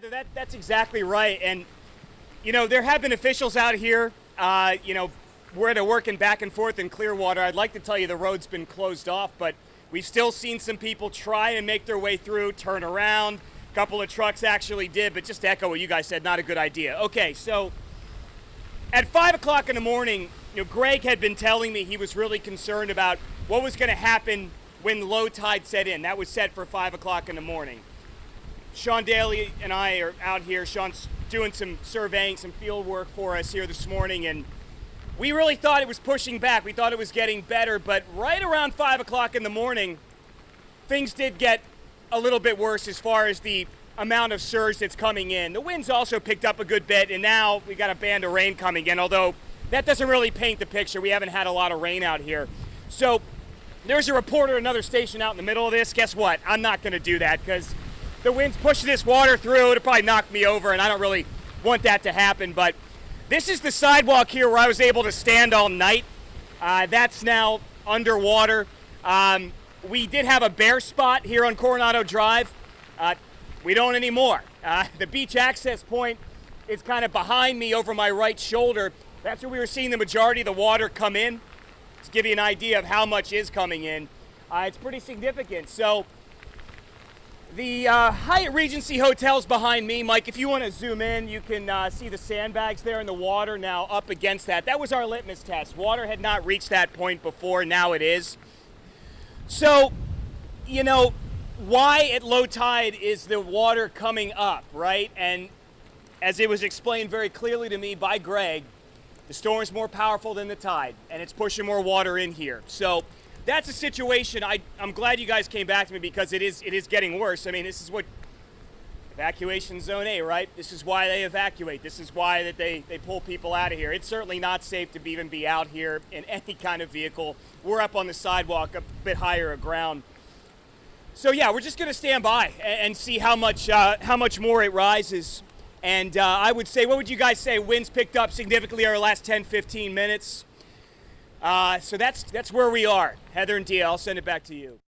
Heather, that's exactly right. And, there have been officials out here, where they're working back and forth in Clearwater. I'd like to tell you the road's been closed off, but we've still seen some people try and make their way through, turn around. A couple of trucks actually did, but just to echo what you guys said, not a good idea. Okay, so at 5 o'clock in the morning, Greg had been telling me he was really concerned about what was going to happen when low tide set in. That was set for 5 o'clock in the morning. Sean Daly and I are out here. Sean's doing some surveying, some field work for us here this morning, and we really thought it was pushing back. We thought it was getting better, but right around 5 o'clock in the morning, things did get a little bit worse as far as the amount of surge that's coming in. The winds also picked up a good bit, and now we got a band of rain coming in, although that doesn't really paint the picture. We haven't had a lot of rain out here. So there's a reporter at another station out in the middle of this. Guess what? I'm not going to do that because the wind's pushing this water through. It'll probably knock me over, and I don't really want that to happen. But this is the sidewalk here where I was able to stand all night. That's now underwater. We did have a bare spot here on Coronado Drive. We don't anymore. The beach access point is kind of behind me over my right shoulder. That's where we were seeing the majority of the water come in. To give you an idea of how much is coming in, it's pretty significant. So the Hyatt Regency Hotel's behind me. Mike, if you want to zoom in, you can see the sandbags there in the water now up against that. That was our litmus test. Water had not reached that point before, now it is. So, why at low tide is the water coming up, right? And as it was explained very clearly to me by Greg, the storm's more powerful than the tide, and it's pushing more water in here. So that's a situation. I'm glad you guys came back to me because it is getting worse. I mean, this is what evacuation zone A, right? This is why they evacuate. This is why that they pull people out of here. It's certainly not safe to even be out here in any kind of vehicle. We're up on the sidewalk, a bit higher ground. So yeah, we're just going to stand by and see how much more it rises. And I would say, what would you guys say? Winds picked up significantly over the last 10, 15 minutes. So that's where we are. Heather and Dia, I'll send it back to you.